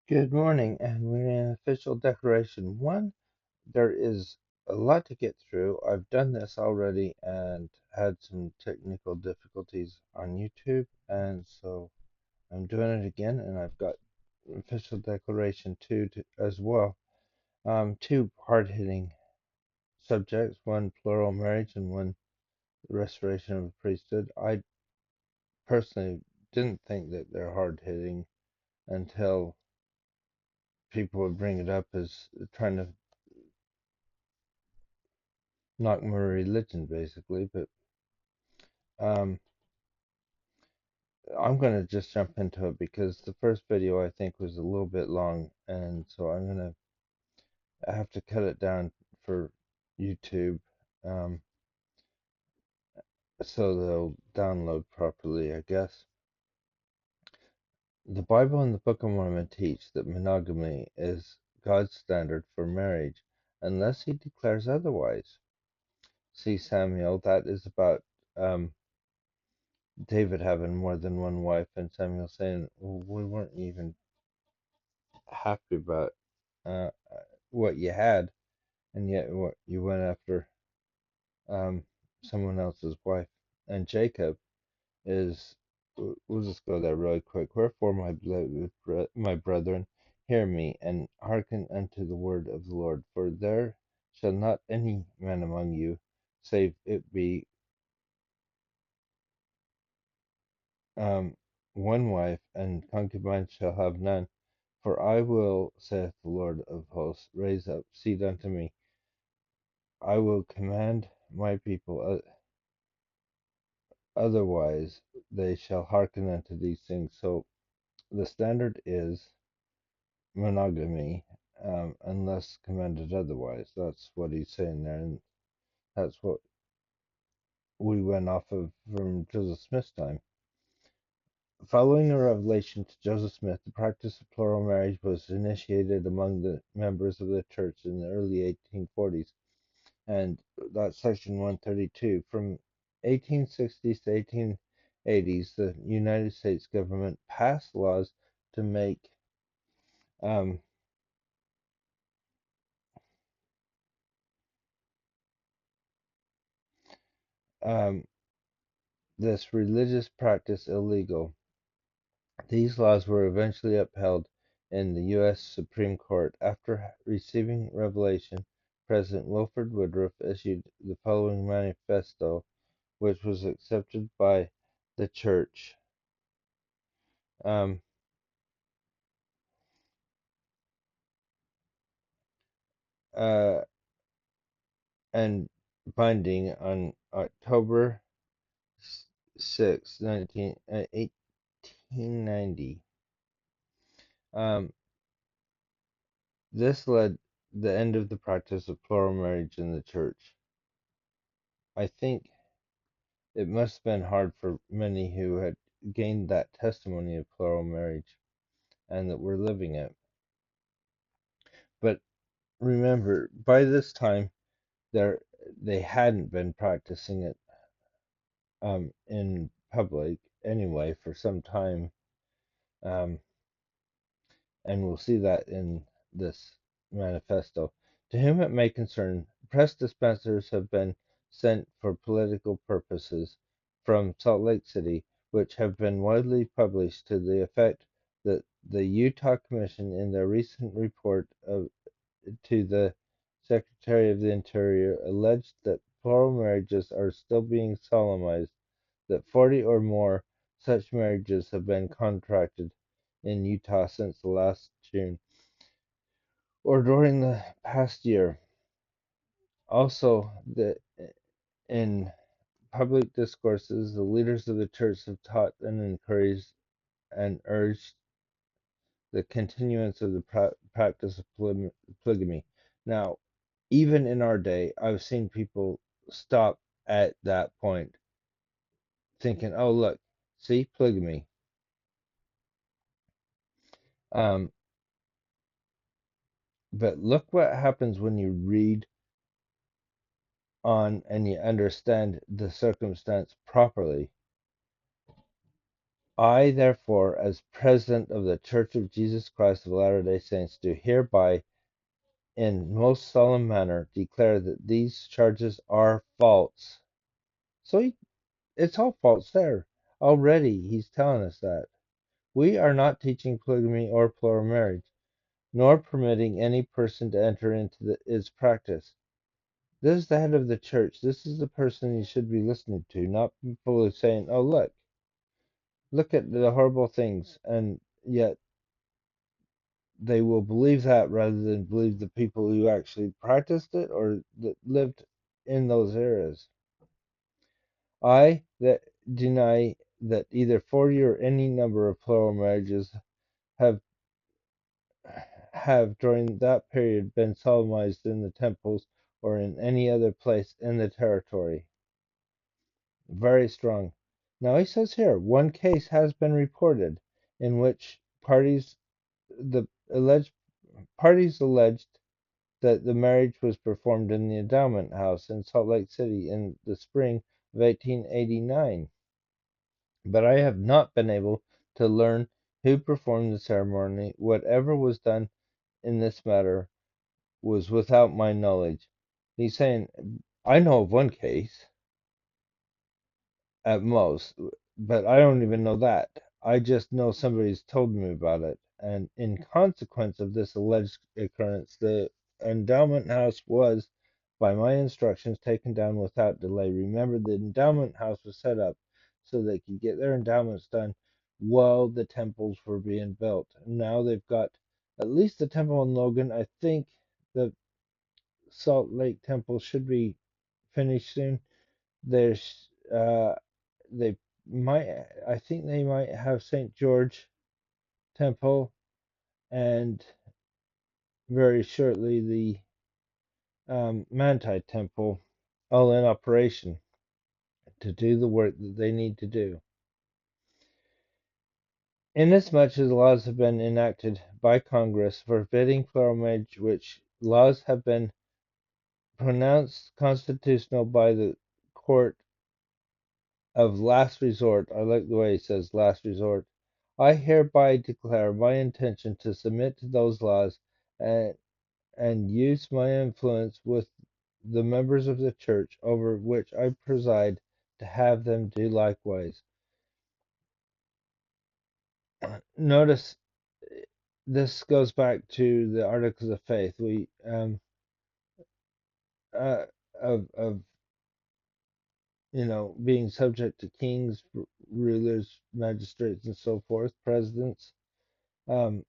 Good morning, and we're in official declaration one. There is a lot to get through. I've done this already and had some technical difficulties on YouTube, and so I'm doing it again, and I've got official declaration two as well. Two hard-hitting subjects, one plural marriage and one restoration of the priesthood. I personally didn't think that they're hard-hitting until people would bring it up as trying to knock my religion, basically. But um, I'm going to just jump into it because the first video I think was a little bit long, and so I'm going to have to cut it down for YouTube, um, so they'll download properly, I guess. The Bible and the Book of Mormon teach that monogamy is God's standard for marriage unless he declares otherwise. See Samuel, that is about um, David having more than one wife, and Samuel saying, well, we weren't even happy about uh, what you had, and yet what you went after um, someone else's wife. And Jacob is, we'll just go there really quick. Wherefore, my brethren, hear me and hearken unto the word of the Lord. For there shall not any man among you, save it be um, one wife, and concubines shall have none. For I will, saith the Lord of hosts, raise up seed unto me. I will command my people, otherwise they shall hearken unto these things. So the standard is monogamy, unless commanded otherwise. That's what he's saying there, and that's what we went off of from Joseph Smith's time. Following a revelation to Joseph Smith, the practice of plural marriage was initiated among the members of the church in the early 1840s, and that's section 132. From 1860s to 1880s, the United States government passed laws to make um, um, this religious practice illegal. These laws were eventually upheld in the U.S. Supreme Court. After receiving revelation, President Wilford Woodruff issued the following manifesto, which was accepted by the church um, uh, and binding on October 6, 1890. Um, this led the end of the practice of plural marriage in the church. I think it must have been hard for many who had gained that testimony of plural marriage and that were living it. But remember, by this time, they hadn't been practicing it in public anyway for some time, um, and we'll see that in this manifesto. To whom it may concern, press dispensers have been sent for political purposes from Salt Lake City, which have been widely published to the effect that the Utah Commission, in their recent report to the Secretary of the Interior, alleged that plural marriages are still being solemnized, that 40 or more such marriages have been contracted in Utah since the last June or during the past year. Also, in public discourses, the leaders of the church have taught and encouraged and urged the continuance of the practice of polygamy. Now, even in our day, I've seen people stop at that point thinking, oh, look, see, polygamy. Um, but look what happens when you read on and you understand the circumstance properly. I, therefore, as President of the Church of Jesus Christ of Latter-day Saints, do hereby, in most solemn manner, declare that these charges are false. So it's all false there. Already, he's telling us that. We are not teaching polygamy or plural marriage, nor permitting any person to enter into its practice. This is the head of the church. This is the person you should be listening to, not people who are saying, oh, look at the horrible things, and yet they will believe that rather than believe the people who actually practiced it or that lived in those eras. I that deny that either 40 or any number of plural marriages have during that period been solemnized in the temples or in any other place in the territory. Very strong. Now he says here, one case has been reported in which the alleged parties alleged that the marriage was performed in the endowment house in Salt Lake City in the spring of 1889. But I have not been able to learn who performed the ceremony. Whatever was done in this matter was without my knowledge. He's saying, I know of one case at most, but I don't even know that. I just know somebody's told me about it. And in consequence of this alleged occurrence, the endowment house was, by my instructions, taken down without delay. Remember, the endowment house was set up so they could get their endowments done while the temples were being built. Now they've got at least the temple in Logan. I think the Salt Lake Temple should be finished soon. There's they might I think they might have St. George Temple and very shortly the Manti Temple all in operation to do the work that they need to do. Inasmuch as laws have been enacted by Congress forbidding plural marriage, which laws have been pronounced constitutional by the court of last resort. I like the way he says last resort. I hereby declare my intention to submit to those laws and, and use my influence with the members of the church over which I preside to have them do likewise. Notice this goes back to the Articles of Faith. We uh, of being subject to kings, rulers, magistrates, and so forth, presidents. Um,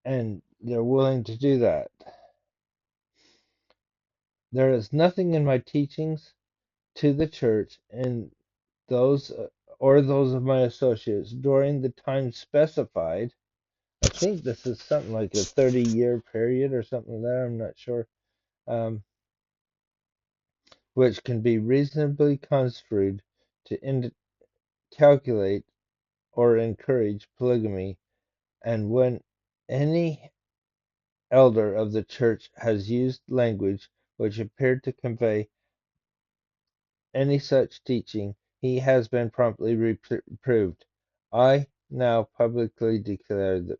and they're willing to do that. There is nothing in my teachings to the church and those or those of my associates during the time specified. I think this is something like a 30-year period or something there. I'm not sure. Um, which can be reasonably construed to calculate or encourage polygamy, and when any elder of the church has used language which appeared to convey any such teaching, he has been promptly reproved. I now publicly declare that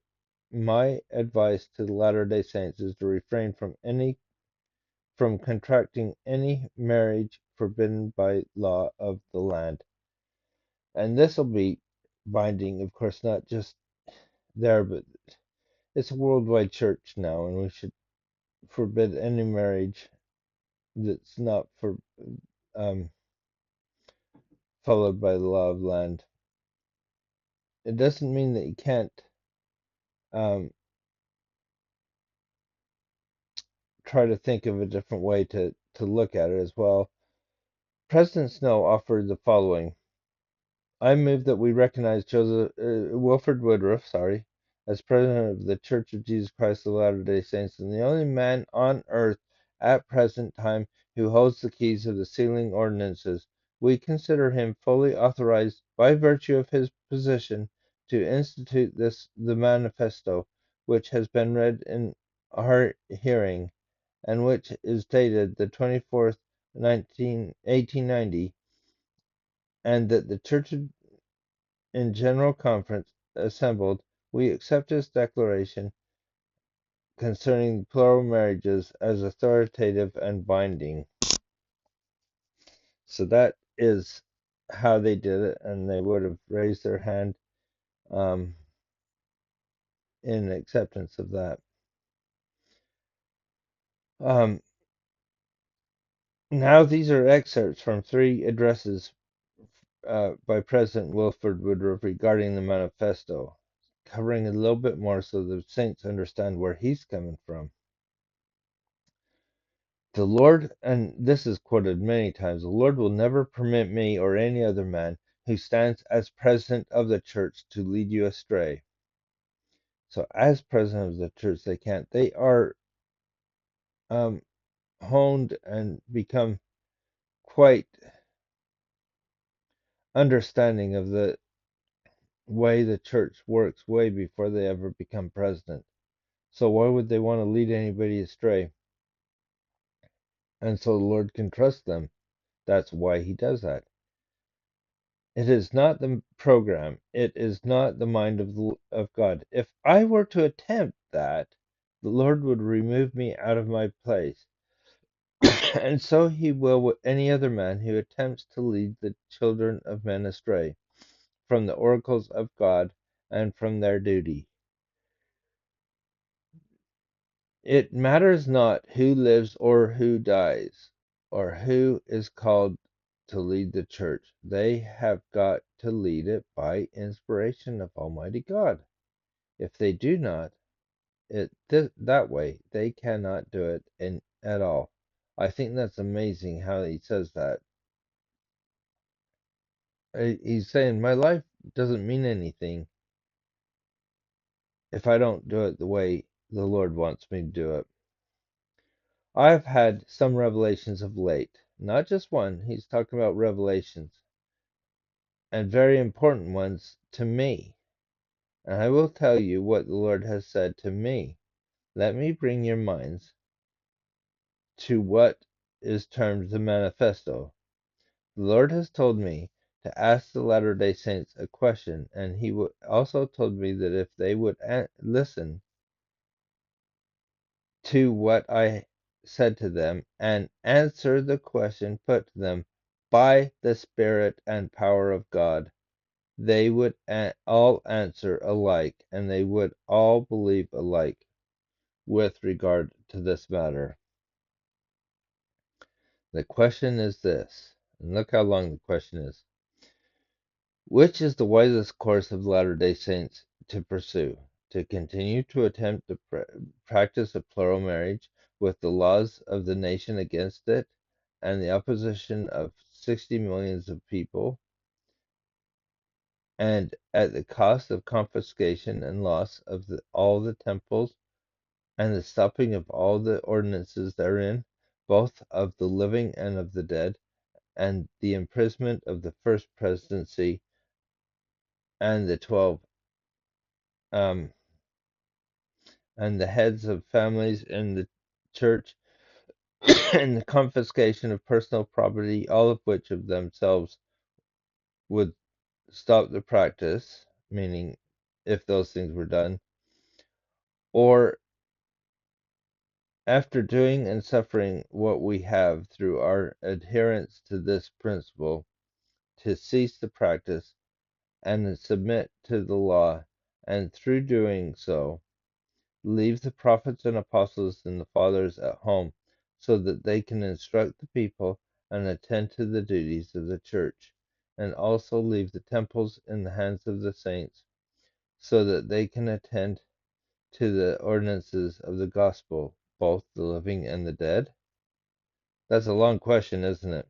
my advice to the Latter-day Saints is to refrain from contracting any marriage forbidden by law of the land. And this will be binding, of course, not just there, but it's a worldwide church now, and we should forbid any marriage that's not um, followed by the law of land. It doesn't mean that you can't um, try to think of a different way to look at it as well. President Snow offered the following. I move that we recognize Joseph Wilford Woodruff, as president of the Church of Jesus Christ of Latter-day Saints and the only man on earth at present time who holds the keys of the sealing ordinances. We consider him fully authorized by virtue of his position to institute the manifesto, which has been read in our hearing, and which is dated the 24th, 1890, and that the Church of in general conference assembled, we accept his declaration concerning plural marriages as authoritative and binding. So that is how they did it, and they would have raised their hand um, in acceptance of that. Um, Now these are excerpts from 3 addresses by President Wilford Woodruff regarding the manifesto, covering a little bit more so the saints understand where he's coming from. The Lord, and this is quoted many times, the Lord will never permit me or any other man who stands as president of the church to lead you astray. So as president of the church, they can't. They are honed and become quite understanding of the way the church works way before they ever become president. So why would they want to lead anybody astray? And so the Lord can trust them. That's why he does that. It is not the program. It is not the mind of God. If I were to attempt that, the Lord would remove me out of my place. And so he will with any other man who attempts to lead the children of men astray from the oracles of God and from their duty. It matters not who lives or who dies, or who is called to lead the church. They have got to lead it by inspiration of Almighty God. If they do not that way, they cannot do it at all. I think that's amazing how he says that. He's saying my life doesn't mean anything if I don't do it the way the Lord wants me to do it. I've had some revelations of late, not just one. He's talking about revelations, and very important ones to me. And I will tell you what the Lord has said to me. Let me bring your minds to what is termed the manifesto. The Lord has told me to ask the Latter-day Saints a question, and he also told me that if they would listen to what I said to them and answer the question put to them by the Spirit and power of God, they would all answer alike, and they would all believe alike with regard to this matter. The question is this, and look how long the question is. Which is the wisest course of Latter-day Saints to pursue? To continue to attempt the practice of plural marriage with the laws of the nation against it and the opposition of 60 millions of people, and at the cost of confiscation and loss of all the temples and the stopping of all the ordinances therein, both of the living and of the dead, and the imprisonment of the first presidency and the 12 um, and the heads of families in the church, and the confiscation of personal property, all of which of themselves would stop the practice, meaning if those things were done, or after doing and suffering what we have through our adherence to this principle, to cease the practice and submit to the law, and through doing so, leave the prophets and apostles and the fathers at home so that they can instruct the people and attend to the duties of the church, and also leave the temples in the hands of the saints so that they can attend to the ordinances of the gospel, both the living and the dead? That's a long question, isn't it?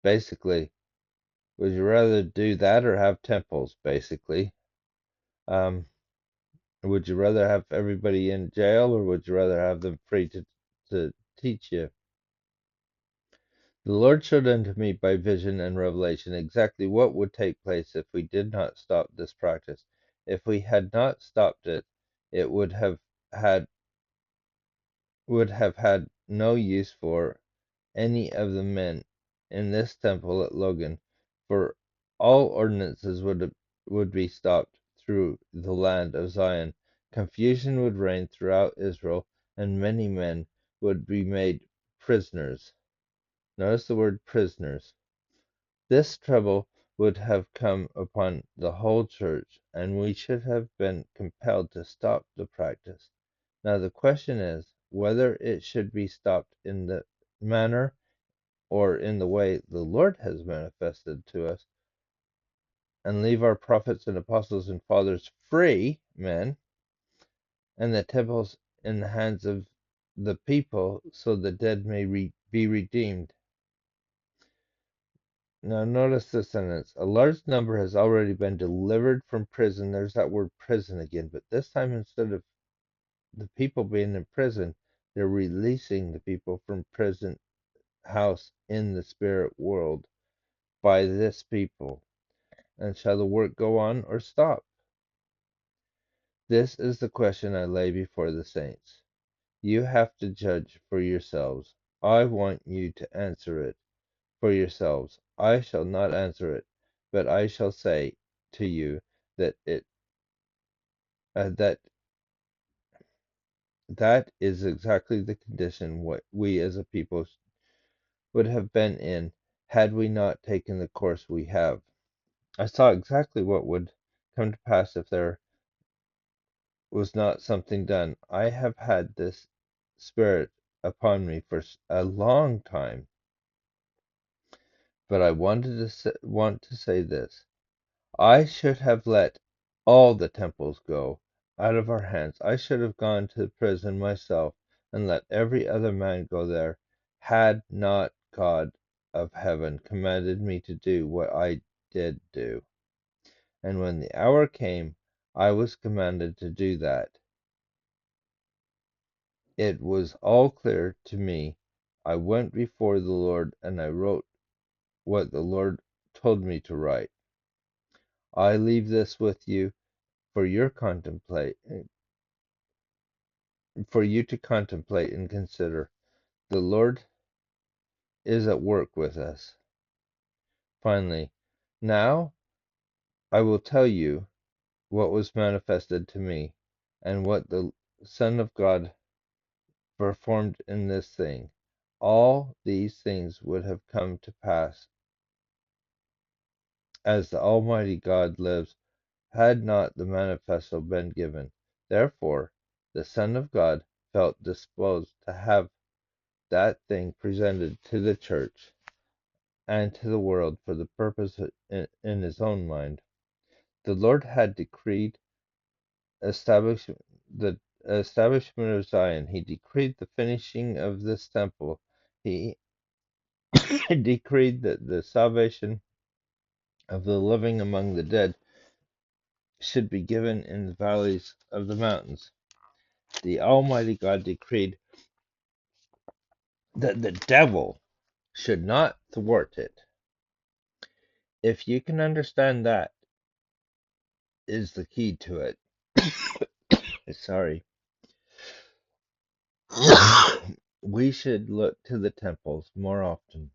Basically, would you rather do that or have temples, basically? Um, would you rather have everybody in jail or would you rather have them free to teach you? The Lord showed unto me by vision and revelation exactly what would take place if we did not stop this practice. If we had not stopped it, it had would have had no use for any of the men in this temple at Logan, for All ordinances would be stopped through the land of Zion. Confusion would reign throughout Israel, and many men would be made prisoners. Notice the word prisoners. This trouble would have come upon the whole church, and we should have been compelled to stop the practice. Now the question is whether it should be stopped in the manner or in the way the Lord has manifested to us, and leave our prophets and apostles and fathers free men, and the temples in the hands of the people, so the dead may be redeemed. Now notice this sentence. A large number has already been delivered from prison. There's that word prison again, but this time instead of the people being in prison, they're releasing the people from prison house in the spirit world by this people. And shall the work go on or stop? This is the question I lay before the saints. You have to judge for yourselves. I want you to answer it for yourselves. I shall not answer it, but I shall say to you that that that is exactly the condition what we as a people would have been in had we not taken the course we have. I saw exactly what would come to pass if there was not something done. I have had this spirit upon me for a long time, but I want to say this. I should have let all the temples go out of our hands. I should have gone to the prison myself and let every other man go there, had not God of heaven commanded me to do what I did do. And when the hour came, I was commanded to do that. It was all clear to me. I went before the Lord and I wrote what the Lord told me to write. I leave this with you for your for you to contemplate and consider. The Lord is at work with us. Finally, now I will tell you what was manifested to me, and what the Son of God performed in this thing. All these things would have come to pass as the Almighty God lives, had not the manifesto been given. Therefore, the Son of God felt disposed to have that thing presented to the church and to the world for the purpose in his own mind. The Lord had decreed establish the establishment of Zion. He decreed the finishing of this temple. He decreed that the salvation of the living among the dead should be given in the valleys of the mountains. The Almighty God decreed that the devil should not thwart it. If you can understand that, is the key to it. Sorry. We should look to the temples more often.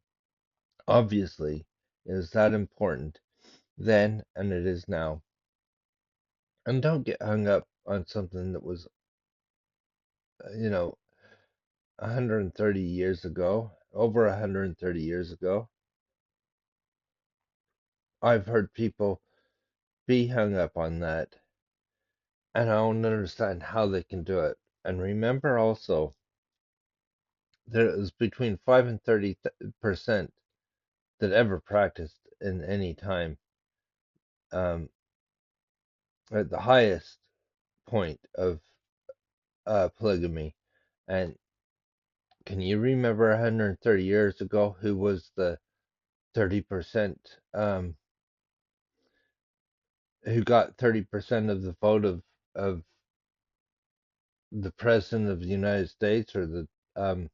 Obviously, it is that important then and it is now. And don't get hung up on something that was, 130 years ago, over 130 years ago. I've heard people be hung up on that, and I don't understand how they can do it. And remember also, there is between 5 and 30% that ever practiced in any time. At the highest point of polygamy. And can you remember 130 years ago who was the 30% who got 30% of the vote of the president of the United States or the um,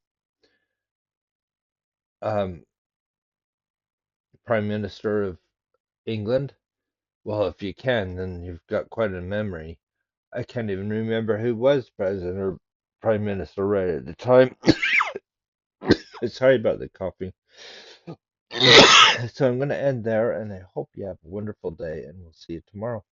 um, prime minister of England? Well, if you can, then you've got quite a memory. I can't even remember who was president or prime minister right at the time. Sorry about the coughing. So I'm going to end there, and I hope you have a wonderful day, and we'll see you tomorrow.